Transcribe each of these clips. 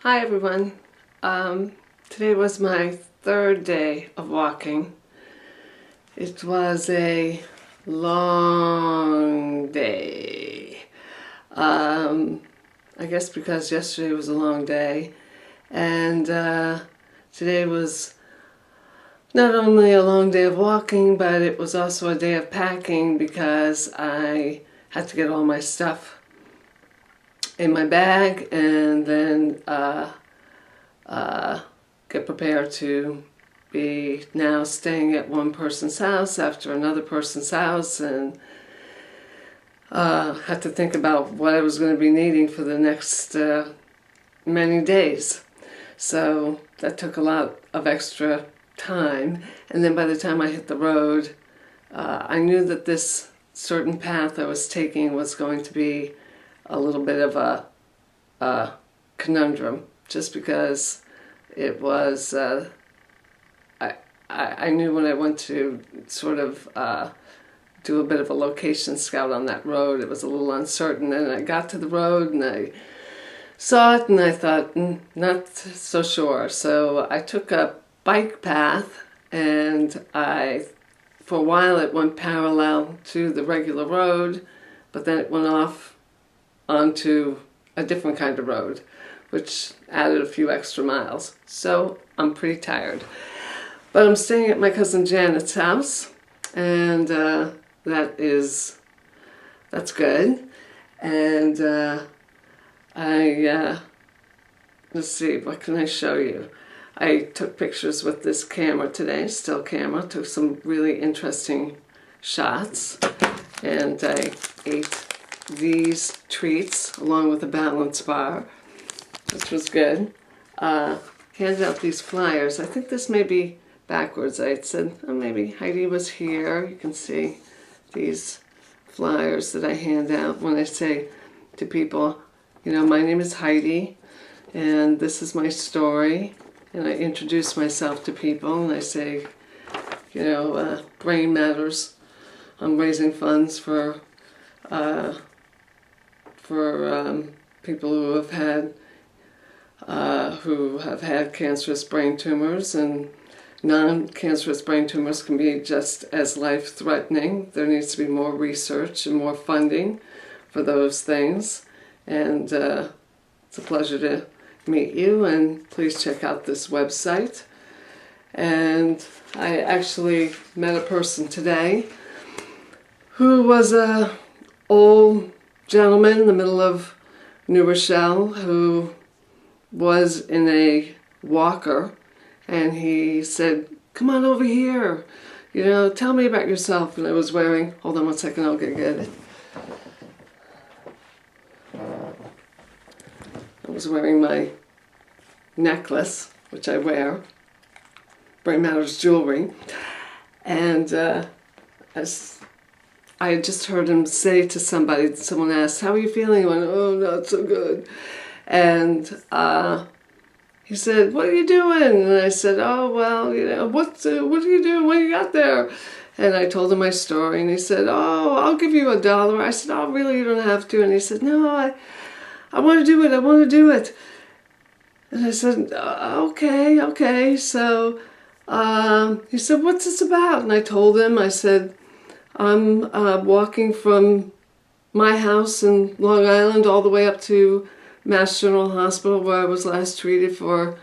Hi everyone. Today was my third day of walking. It was a long day. I guess because yesterday was a long day, and today was not only a long day of walking, but it was also a day of packing because I had to get all my stuff in my bag and then get prepared to be now staying at one person's house after another person's house, and had to think about what I was going to be needing for the next many days. So that took a lot of extra time, and then by the time I hit the road, I knew that this certain path I was taking was going to be a little bit of a conundrum, just because it was, I knew when I went to sort of do a bit of a location scout on that road, it was a little uncertain, and I got to the road and I saw it and I thought, not so sure. So I took a bike path, and for a while it went parallel to the regular road, but then it went off onto a different kind of road, which added a few extra miles. So I'm pretty tired. But I'm staying at my cousin Janet's house, and that's good. And let's see, what can I show you? I took pictures with this camera today, still camera, took some really interesting shots, and I ate these treats along with a balance bar, which was good. Handed out these flyers. I think this may be backwards. I had said, oh, maybe Heidi was here. You can see these flyers that I hand out when I say to people, you know, my name is Heidi, and this is my story. And I introduce myself to people, and I say, you know, Brain Matters. I'm raising funds for people who have had cancerous brain tumors, and non-cancerous brain tumors can be just as life-threatening. There needs to be more research and more funding for those things, and it's a pleasure to meet you, and please check out this website. And I actually met a person today who was a old gentleman in the middle of New Rochelle who was in a walker, and he said, come on over here, you know, tell me about yourself. And I was wearing, hold on one second, I'll get it. I was wearing my necklace, which I wear, Brain Matters jewelry, and as I had just heard him say to somebody, someone asked, how are you feeling? He went, oh, not so good. And he said, what are you doing? And I said, oh, well, you know, what are you doing? What you got there? And I told him my story, and he said, oh, I'll give you $1. I said, oh, really, you don't have to. And he said, no, I want to do it. I want to do it. And I said, okay. So he said, what's this about? And I told him, I said, I'm walking from my house in Long Island all the way up to Mass General Hospital, where I was last treated for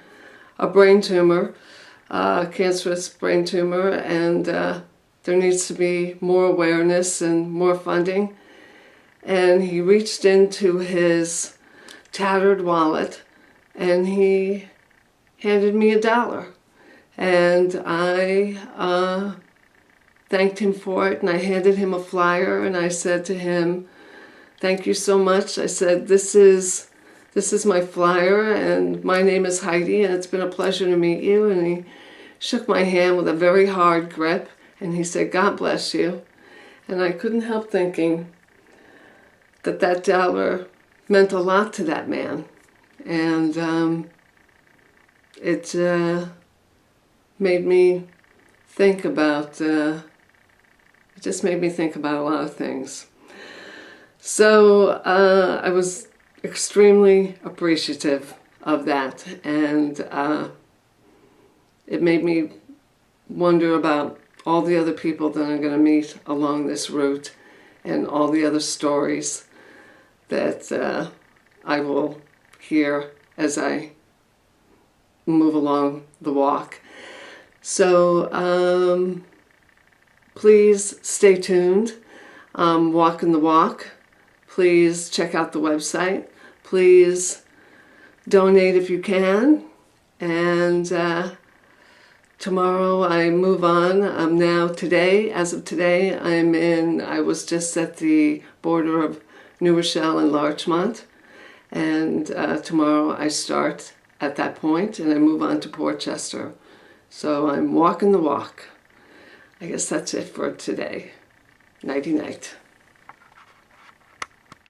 a brain tumor, cancerous brain tumor, and there needs to be more awareness and more funding. And he reached into his tattered wallet and he handed me $1. And I thanked him for it, and I handed him a flyer, and I said to him, thank you so much. I said, this is my flyer, and my name is Heidi, and it's been a pleasure to meet you. And he shook my hand with a very hard grip, and he said, God bless you. And I couldn't help thinking that $1 meant a lot to that man. And it made me think about, it just made me think about a lot of things. So I was extremely appreciative of that, and it made me wonder about all the other people that I'm going to meet along this route and all the other stories that I will hear as I move along the walk. So please stay tuned. Walking the walk. Please check out the website. Please donate if you can. And tomorrow I move on. As of today, I was just at the border of New Rochelle and Larchmont. And tomorrow I start at that point and I move on to Portchester. So I'm walking the walk. I guess that's it for today. Nighty night.